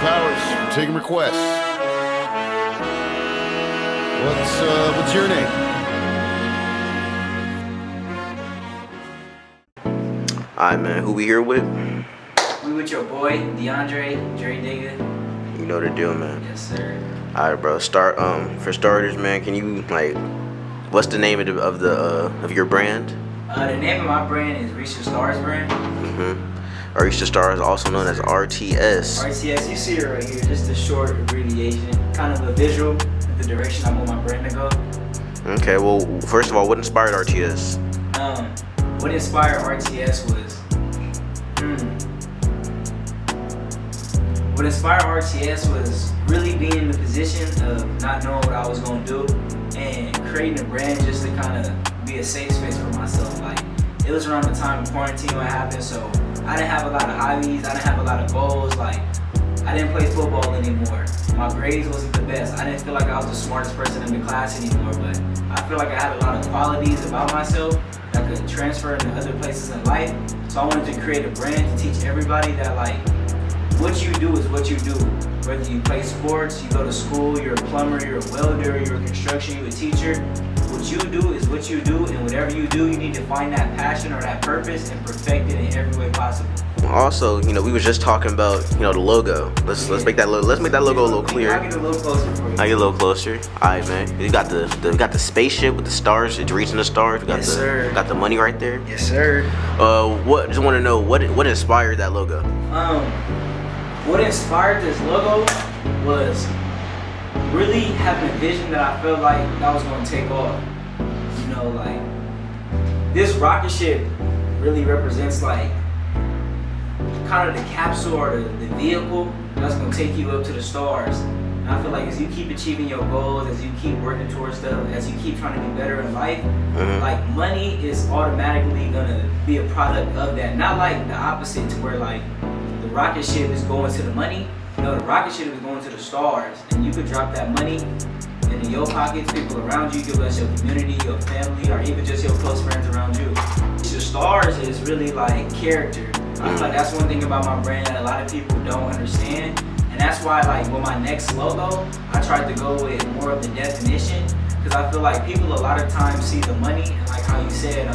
Powers, we're taking requests. What's your name? Alright, man, who we here with? We with your boy, DeAndre, Jerry Digga. You know the deal, man. Yes, sir. Alright, bro. For starters, man, can you what's the name of your brand? The name of my brand is Reach the Stars brand. Reach the Stars, also known as RTS. RTS, you see it right here, just a short abbreviation, kind of a visual of the direction I want my brand to go. Okay, well, first of all, what inspired RTS? What inspired RTS was, what inspired RTS was really being in the position of not knowing what I was gonna do and creating a brand just to kind of be a safe space for myself. Like, it was around the time of quarantine when it happened, so I didn't have a lot of hobbies, I didn't have a lot of goals. Like, I didn't play football anymore. My grades wasn't the best. I didn't feel like I was the smartest person in the class anymore, but I feel like I had a lot of qualities about myself that could transfer into other places in life. So I wanted to create a brand to teach everybody that, like, what you do is what you do. Whether you play sports, you go to school, you're a plumber, you're a welder, you're a construction, you're a teacher. What you do is what you do, and whatever you do, you need to find that passion or that purpose and perfect it in every way possible. Also, we was just talking about, the logo. Let's make that logo a little clearer. I'll get a little closer for you. I'll get a little closer. Alright, man. We got the spaceship with the stars. It's reaching the stars. We got Yes, got the money right there. Yes, sir. Just want to know what inspired that logo? What inspired this logo was really having a vision that I felt like I was going to take off. This rocket ship really represents like kind of the capsule or the vehicle that's going to take you up to the stars. And I feel like as you keep achieving your goals, as you keep working towards stuff, as you keep trying to be better in life, like, money is automatically going to be a product of that. Not like the opposite, to where like the rocket ship is going to the money. No, the rocket ship is going to the stars, and you could drop that money into your pockets, people around you. You could bless your community, your family, or even just your close friends around you. The stars is really like character. I feel like that's one thing about my brand that a lot of people don't understand, and that's why, like, with my next logo, I tried to go with more of the definition, because I feel like people a lot of times see the money, and like how you said,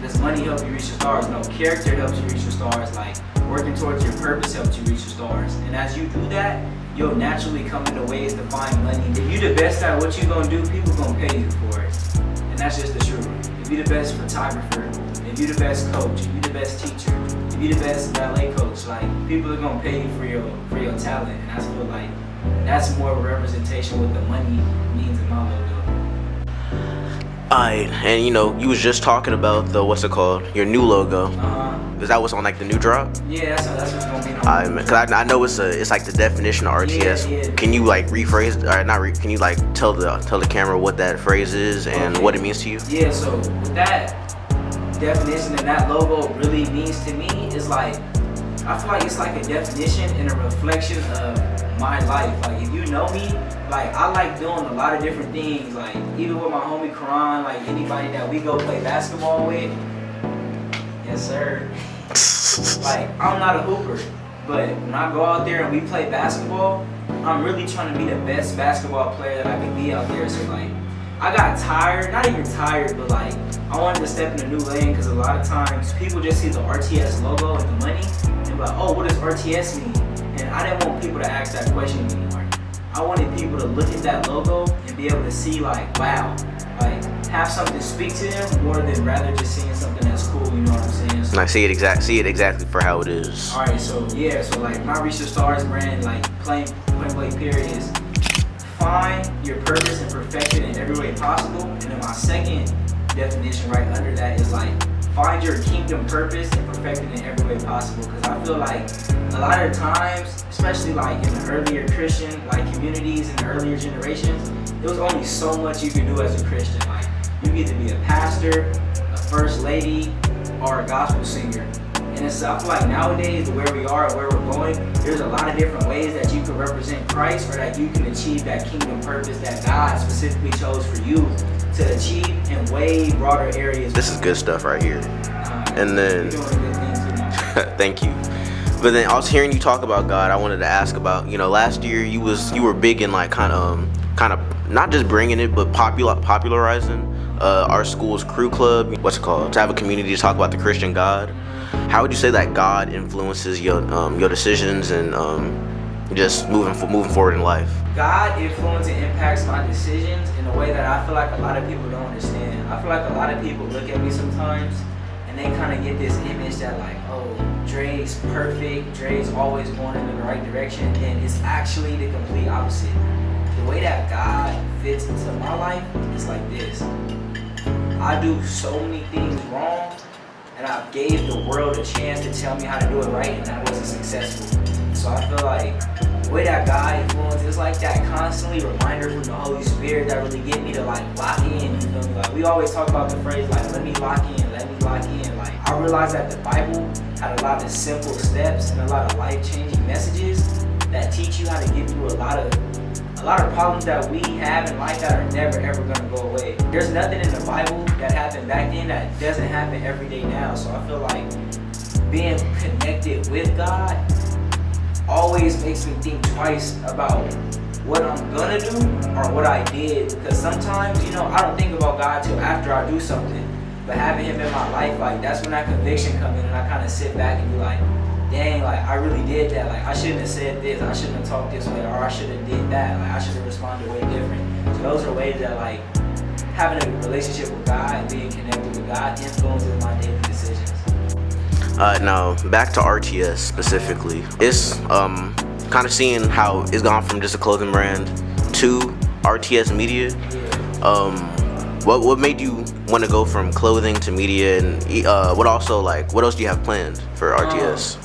does money help you reach the stars? No, character helps you reach the stars. Like, working towards your purpose helps you reach the stars. And as you do that, you'll naturally come into ways to find money. If you're the best at what you're gonna do, people gonna pay you for it. And that's just the truth. If you're the best photographer, if you're the best coach, if you're the best teacher, if you're the best ballet coach, like, people are gonna pay you for your talent. And I feel like that's more of a representation of what the money means in my logo. Alright, and you was just talking about your new logo. Is that what's on like the new drop? Yeah, that's what's gonna be on. Alright, man, cause I know it's like the definition of RTS. Yeah. Can you like rephrase? Can you like tell the camera what that phrase is and what it means to you? Yeah, so with that definition and that logo really means to me is like, I feel like it's like a definition and a reflection of my life. Like, if you know me, like, I like doing a lot of different things. Like, even with my homie Karan, like anybody that we go play basketball with. Yes, sir. Like, I'm not a hooper, but when I go out there and we play basketball, I'm really trying to be the best basketball player that I can be out there. So like, I got tired, not even tired, but like, I wanted to step in a new lane, because a lot of times people just see the RTS logo and the money and be like, oh, what does RTS mean? And I didn't want people to ask that question anymore. I wanted people to look at that logo and be able to see, like, wow, like, have something speak to them more than rather just seeing something that's cool, you know what I'm saying? So, And I see it exactly for how it is. alright, so like, my Reach the Stars brand, like, plain blank period, is find your purpose and perfect it in every way possible. And then my second definition right under that is like, find your kingdom purpose and perfect it in every way possible. Because I feel like a lot of times, especially like in the earlier Christian like communities in the earlier generations, there was only so much you could do as a Christian. Like, you could either be a pastor, a first lady, or a gospel singer. And it's, I feel like nowadays, where we are and where we're going, there's a lot of different ways that you can represent Christ, or that you can achieve that kingdom purpose that God specifically chose for you to achieve in way broader areas. This is good stuff right here. And then, you're doing good things, you know. thank you. But then also hearing you talk about God, I wanted to ask about, last year you were big in like kind of not just bringing it, but popularizing our school's crew club. What's it called? To have a community to talk about the Christian God. How would you say that God influences your decisions and just moving forward in life? God influences and impacts my decisions in a way that I feel like a lot of people don't understand. I feel like a lot of people look at me sometimes and they kind of get this image that like, oh, Dre's perfect, Dre's always going in the right direction, and it's actually the complete opposite. The way that God fits into my life is like this. I do so many things wrong, and I gave the world a chance to tell me how to do it right, and I wasn't successful. So I feel like the way that God influences is like that constantly reminder from the Holy Spirit that really get me to like lock in, you feel me? Like we always talk about the phrase like, let me lock in, let me lock in. Like I realized that the Bible had a lot of simple steps and a lot of life-changing messages that teach you how to get through a lot of problems that we have in life that are never ever gonna go away. There's nothing in the Bible that happened back then that doesn't happen every day now. So I feel like being connected with God always makes me think twice about what I'm gonna do or what I did. Because sometimes, I don't think about God till after I do something. But having him in my life, like that's when that conviction comes in and I kind of sit back and be like, dang, like I really did that. Like I shouldn't have said this, I shouldn't have talked this way, or I should have did that. Like I should have responded way different. So those are ways that like having a relationship with God and being connected with God influences my daily decisions. Now back to RTS specifically. It's kind of seeing how it's gone from just a clothing brand to RTS Media. What made you want to go from clothing to media, and what else do you have planned for RTS?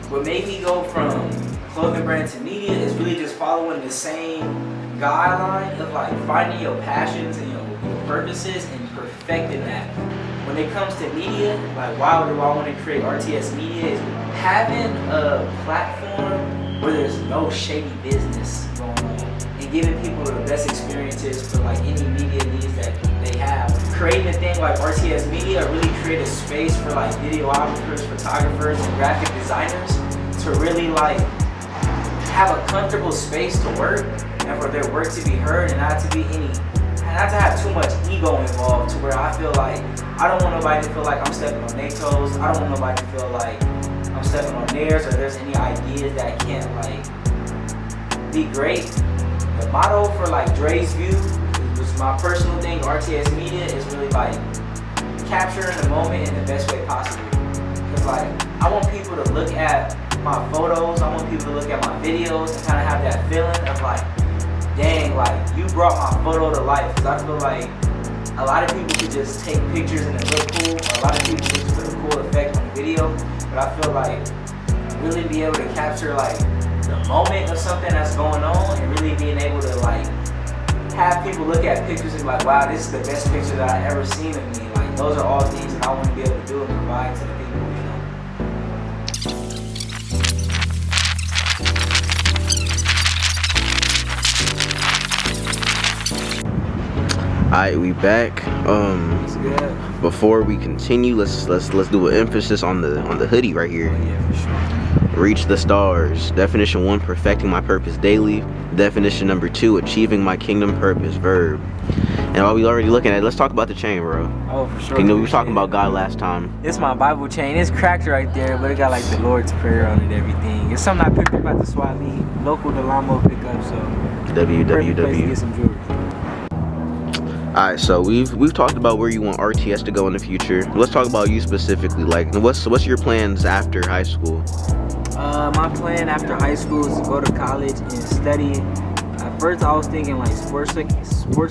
What made me go from clothing brand to media is really just following the same guideline of like finding your passions and your purposes and perfecting that. When it comes to media, like why do I want to create RTS Media is having a platform where there's no shady business going on and giving people the best experiences for like any media needs that they have. Creating a thing like RTS Media really create a space for like videographers, photographers, and graphic designers to really like have a comfortable space to work and for their work to be heard and not to have too much ego involved to where I feel like I don't want nobody to feel like I'm stepping on their toes. I don't want nobody to feel like I'm stepping on theirs or there's any ideas that can't like be great. The motto for like Dre's View, which is my personal thing, RTS Media, is really like capturing the moment in the best way possible. Because like I want people to look at my photos, I want people to look at my videos and kind of have that feeling of like, dang, like you brought my photo to life. Because I feel like a lot of people could just take pictures and it look cool, or a lot of people could just put a cool effect on the video. But I feel like really be able to capture like the moment of something that's going on and really being able to like have people look at pictures and be like, wow, this is the best picture that I've ever seen of me. Like those are all things that I want to be able to do and provide to the people, Alright, we back. It's good. Before we continue, let's do an emphasis on the hoodie right here. Oh, yeah, for sure. Reach the stars. Definition 1, perfecting my purpose daily. Definition number 2, achieving my kingdom purpose. Verb. And while we already looking at it, let's talk about the chain, bro. Oh, for sure. We were talking about God last time. It's my Bible chain. It's cracked right there, but it got like the Lord's Prayer on it and everything. It's something I picked up at the SWAT meet, local Delamo pickup, so perfect place to get some jewelry. Alright, so we've talked about where you want RTS to go in the future. Let's talk about you specifically. Like, what's your plans after high school? My plan after high school is to go to college and study. At first, I was thinking like sports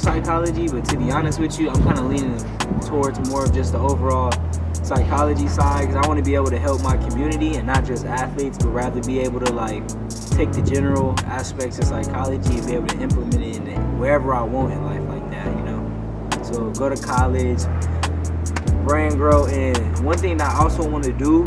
psychology, but to be honest with you, I'm kind of leaning towards more of just the overall psychology side, because I want to be able to help my community and not just athletes, but rather be able to like take the general aspects of psychology and be able to implement it in wherever I want in life like that, you know. So go to college, brand grow, and one thing that I also want to do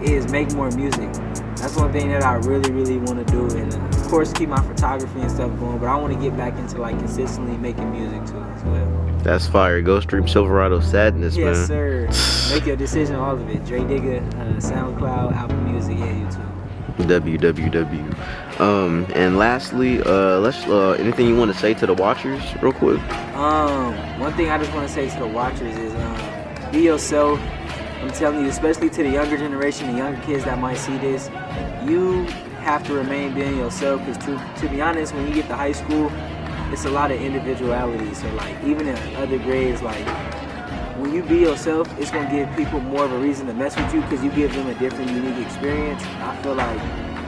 is make more music. That's one thing that I really, really want to do, and of course keep my photography and stuff going, but I want to get back into like consistently making music too as well. That's fire. Go stream Silverado Sadness, man. Yes, sir. Make your decision, all of it. Dre Digger, SoundCloud, Apple Music, and YouTube. WWW. And lastly, let's anything you want to say to the watchers, real quick? One thing I just want to say to the watchers is be yourself. I'm telling you, especially to the younger generation, the younger kids that might see this, you have to remain being yourself. Because to be honest, when you get to high school, it's a lot of individuality. So like even in other grades, like when you be yourself, it's gonna give people more of a reason to mess with you because you give them a different, unique experience. I feel like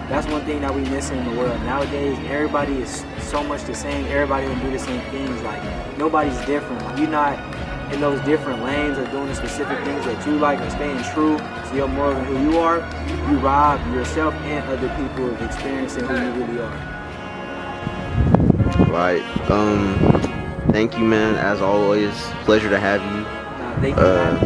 that's one thing that we missing in the world nowadays. Everybody is so much the same. Everybody gonna do the same things. Like nobody's different. You're not in those different lanes or doing the specific things that you like or staying true to your morals and who you are. You rob yourself and other people of experiencing who you really are. Right. Thank you, man. As always, pleasure to have you. Thank you, man.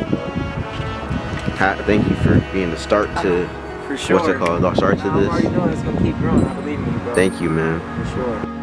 Thank you for being the start to For sure. what's it called? The start to I'm this. already knowing it's gonna keep growing. I believe in you, bro. Thank you, man. For sure.